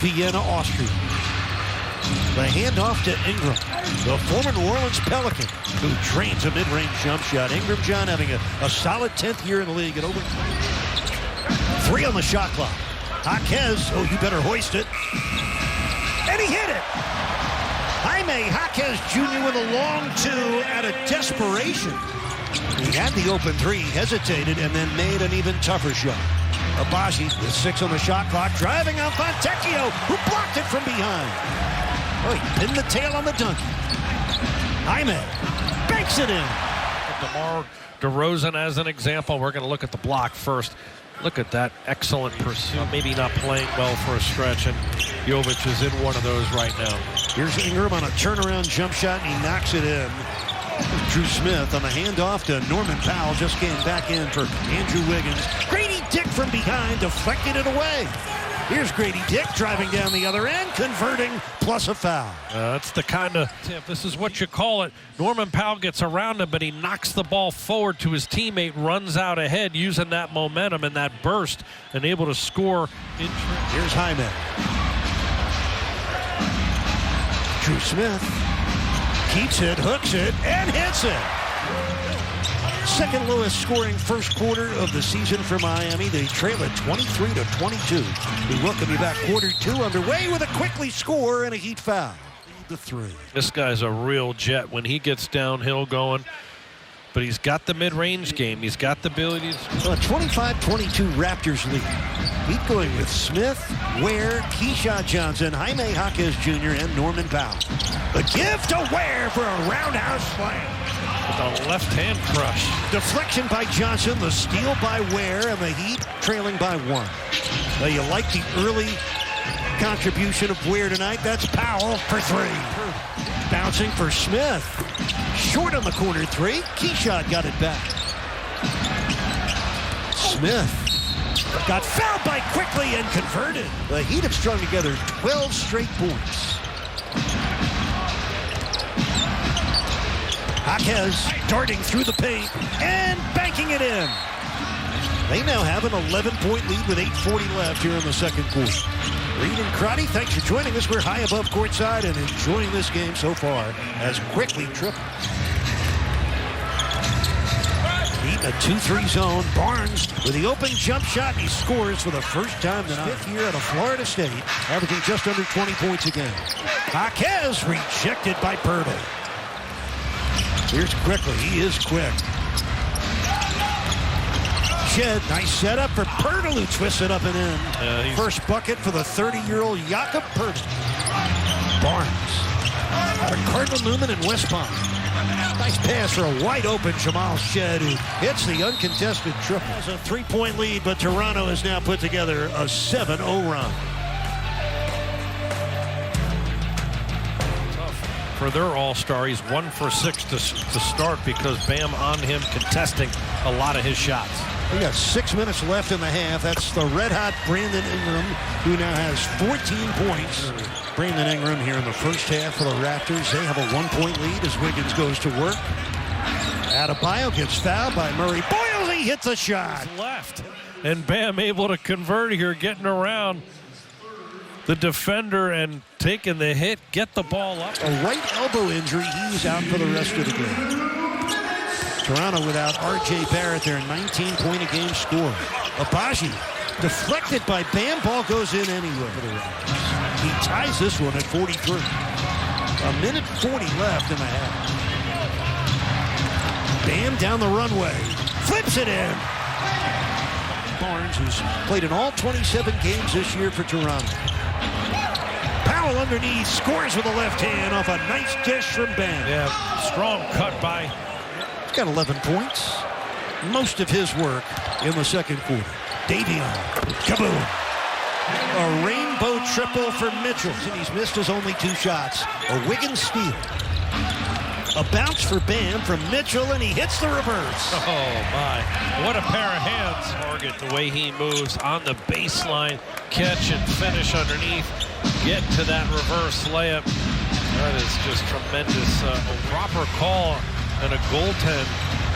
Vienna, Austria. The handoff to Ingram, the former New Orleans Pelican, who trains a mid-range jump shot. Ingram John having a solid 10th year in the league at over 3 on the shot clock. Jaquez, oh, you better hoist it. And he hit it. Jaime Jaquez Jr. with a long 2 out of desperation. He had the open 3, hesitated, and then made an even tougher shot. Abaji with 6 on the shot clock, driving on Fontecchio, who blocked it from behind. Oh, he pinned the tail on the donkey. Jaime banks it in. DeMar DeRozan as an example. We're going to look at the block first. Look at that excellent pursuit. Maybe not playing well for a stretch, and Jovic is in one of those right now. Here's Ingram on a turnaround jump shot, and he knocks it in. Drew Smith on the handoff to Norman Powell. Just came back in for Andrew Wiggins. Grady Dick from behind, deflected it away. Here's Grady Dick driving down the other end, converting, plus a foul. That's the kind of tip. This is what you call it. Norman Powell gets around him, but he knocks the ball forward to his teammate, runs out ahead using that momentum and that burst, and able to score. Here's Jaime. Drew Smith keeps it, hooks it, and hits it. Second lowest scoring first quarter of the season for Miami. They trail it 23-22. We welcome you back. Quarter 2 underway with a quickly score and a Heat foul. The 3. This guy's a real jet when he gets downhill going. But he's got the mid-range game. He's got the ability to... A 25-22 Raptors lead. Heat going with Smith, Ware, Keyshawn Johnson, Jaime Jaquez Jr., and Norman Powell. The give to Ware for a roundhouse slam. With a left-hand crush. Deflection by Johnson, the steal by Ware, and the Heat trailing by 1. Now you like the early contribution of Ware tonight. That's Powell for 3. Bouncing for Smith. Short on the corner 3. Keyshawn got it back. Smith got fouled by Quickly and converted. The Heat have strung together 12 straight points. Jaquez darting through the paint and banking it in. They now have an 11-point lead with 8:40 left here in the second quarter. Reed and Crotty, thanks for joining us. We're high above courtside and enjoying this game so far as Quickly triples. Heat in a 2-3 zone. Barnes with the open jump shot, and he scores for the first time tonight. 5th year out of Florida State, averaging just under 20 points a game. Jaquez rejected by Pirtle. Here's Quickly. He is quick. Shed, nice setup for Pirtle, who twists it up and in. First bucket for the 30-year-old Jakob Pirtle. Barnes out of Cardinal Newman and West Palm. Nice pass for a wide-open Jamal Shed, who hits the uncontested triple. It's a 3-point lead, but Toronto has now put together a 7-0 run. For their all-star, he's 1 for 6 to start because Bam on him contesting a lot of his shots. We got 6 minutes left in the half. That's the red-hot Brandon Ingram, who now has 14 points. Brandon Ingram here in the first half for the Raptors. They have a 1-point lead as Wiggins goes to work. Adebayo gets fouled by Murray. Boyle, he hits a shot. Left, and Bam able to convert here, getting around the defender and taking the hit, get the ball up. A right elbow injury. He's out for the rest of the game. Toronto without R.J. Barrett, their 19-point-a-game scorer. Abaji deflected by Bam. Ball goes in anyway for the Raptors. He ties this one at 43. A minute 40 left in the half. Bam down the runway. Flips it in. Barnes, who's played in all 27 games this year for Toronto. Powell underneath, scores with the left hand off a nice dish from Bam. Yeah, strong cut by. He's got 11 points. Most of his work in the second quarter. Davion, kaboom. A rainbow triple for Mitchell. And he's missed his only 2 shots. A Wiggins steal. A bounce for Bam from Mitchell, and he hits the reverse. Oh, my. What a pair of hands. Target, the way he moves on the baseline. Catch and finish underneath. Get to that reverse layup. That is just tremendous. A proper call and a goaltend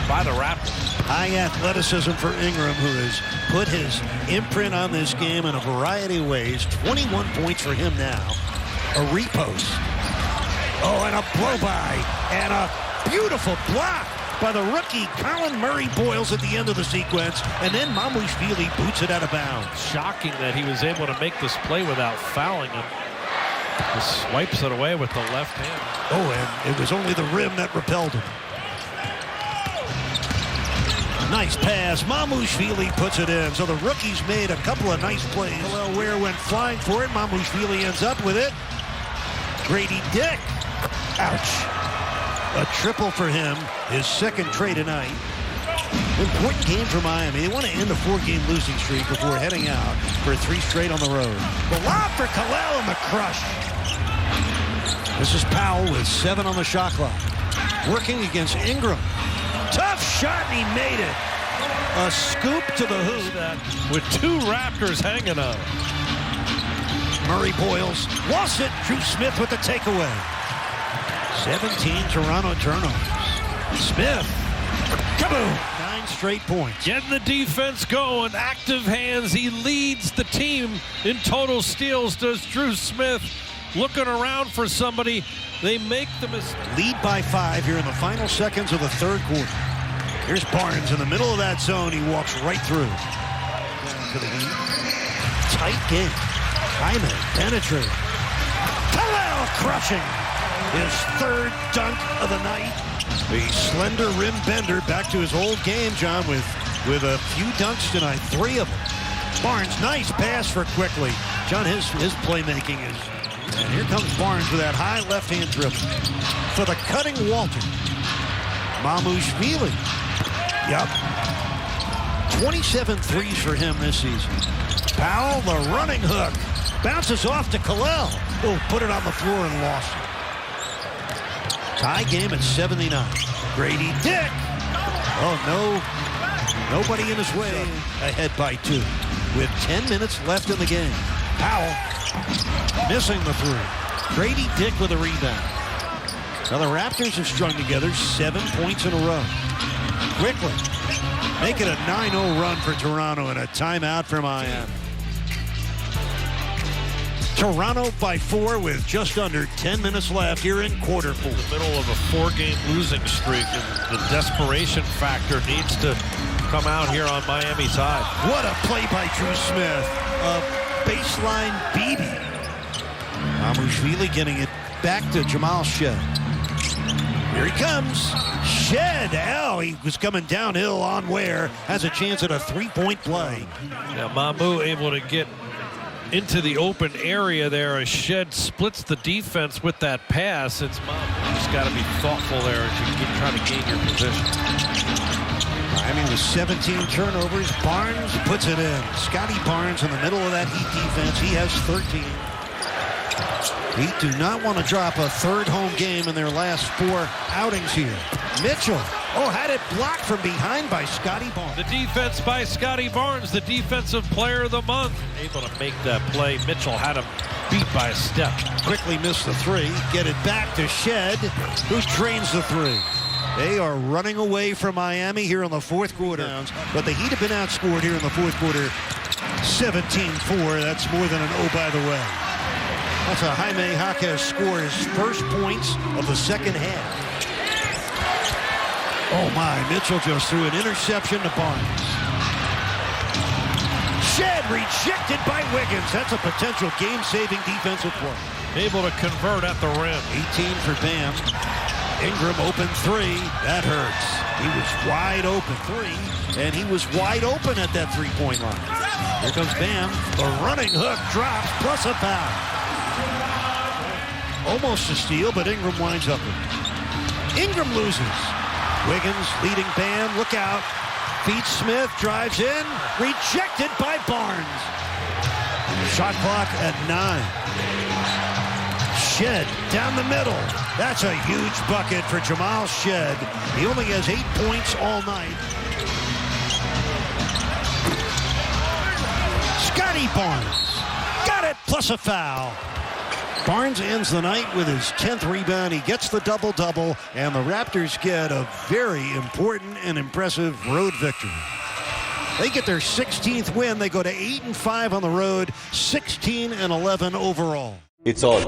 by the Raptors. High athleticism for Ingram, who has put his imprint on this game in a variety of ways. 21 points for him now. A repost. Oh, and a blow-by. And a beautiful block by the rookie Colin Murray Boyles at the end of the sequence. And then Mamushvili boots it out of bounds. Shocking that he was able to make this play without fouling him. He swipes it away with the left hand. Oh, and it was only the rim that repelled him. Nice pass. Mamushvili puts it in. So the rookie's made a couple of nice plays. Well, Ware went flying for it. Mamushvili ends up with it. Grady Dick. Ouch. A triple for him. His second tray tonight. Important game for Miami. They want to end a 4-game losing streak before heading out for 3 straight on the road. The lob for Kalel and the crush. This is Powell with 7 on the shot clock. Working against Ingram. Tough shot, and he made it. A scoop to the hoop. With 2 Raptors hanging on. Murray Boyles lost it. Drew Smith with the takeaway. 17 Toronto turnovers. Smith. Kaboom. 9 straight points. Getting the defense going. Active hands. He leads the team in total steals. Does Drew Smith. Looking around for somebody. They make the mistake. Lead by 5 here in the final seconds of the third quarter. Here's Barnes in the middle of that zone. He walks right through. To the heat. Tight game. Hyman penetrating. Kalel crushing. His 3rd dunk of the night. The slender rim bender back to his old game, John, with a few dunks tonight. 3 of them. Barnes, nice pass for Quickly. John, his playmaking is... And here comes Barnes with that high left-hand dribble. For the cutting Walter. Mamushvili. Yup. 27 threes for him this season. Powell, the running hook. Bounces off to Kalel. Oh, put it on the floor and lost it. Tie game at 79. Grady Dick. Oh, no. Nobody in his way. Ahead by 2. With 10 minutes left in the game. Powell. Missing the 3. Grady Dick with a rebound. Now the Raptors have strung together 7 points in a row. Quickly. Make it a 9-0 run for Toronto and a timeout for Miami. Toronto by 4 with just under 10 minutes left here in quarter 4. In the middle of a 4-game losing streak, and the desperation factor needs to come out here on Miami's side. What a play by Drew Smith. A baseline BB. Mamushvili getting it back to Jamal Shed. Here he comes. Shed. Oh, he was coming downhill on Ware. Has a chance at a 3-point play. Now Mamu able to get into the open area there as Shed splits the defense with that pass. It's Mamu. You just got to be thoughtful there as you keep trying to gain your position. Miami with 17 turnovers. Barnes puts it in. Scotty Barnes in the middle of that Heat defense. He has 13. Heat do not want to drop a 3rd home game in their last 4 outings here. Mitchell. Oh, had it blocked from behind by Scotty Barnes. The defense by Scotty Barnes, the defensive player of the month. Able to make that play. Mitchell had him beat by a step. Quickly missed the 3. Get it back to Shed, who drains the 3. They are running away from Miami here in the 4th quarter. But the Heat have been outscored here in the 4th quarter 17-4. That's more than an oh by the way. That's a Jaime Jaquez score, his first points of the second half. Oh my, Mitchell just threw an interception to Barnes. Shed rejected by Wiggins. That's a potential game-saving defensive play. Able to convert at the rim. 18 for Bam. Ingram open 3. That hurts. He was wide open 3, and he was wide open at that 3-point line. Here comes Bam. The running hook drops, plus a foul. Almost a steal, but Ingram winds up with it. Ingram loses. Wiggins leading Bam. Look out. Feeds Smith. Drives in. Rejected by Barnes. Shot clock at 9. Shed down the middle. That's a huge bucket for Jamal Shed. He only has 8 points all night. Scotty Barnes. Got it, plus a foul. Barnes ends the night with his 10th rebound. He gets the double-double, and the Raptors get a very important and impressive road victory. They get their 16th win. They go to 8-5 on the road, 16-11 overall. It's on.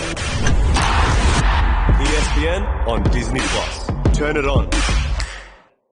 ESPN on Disney+. Turn it on.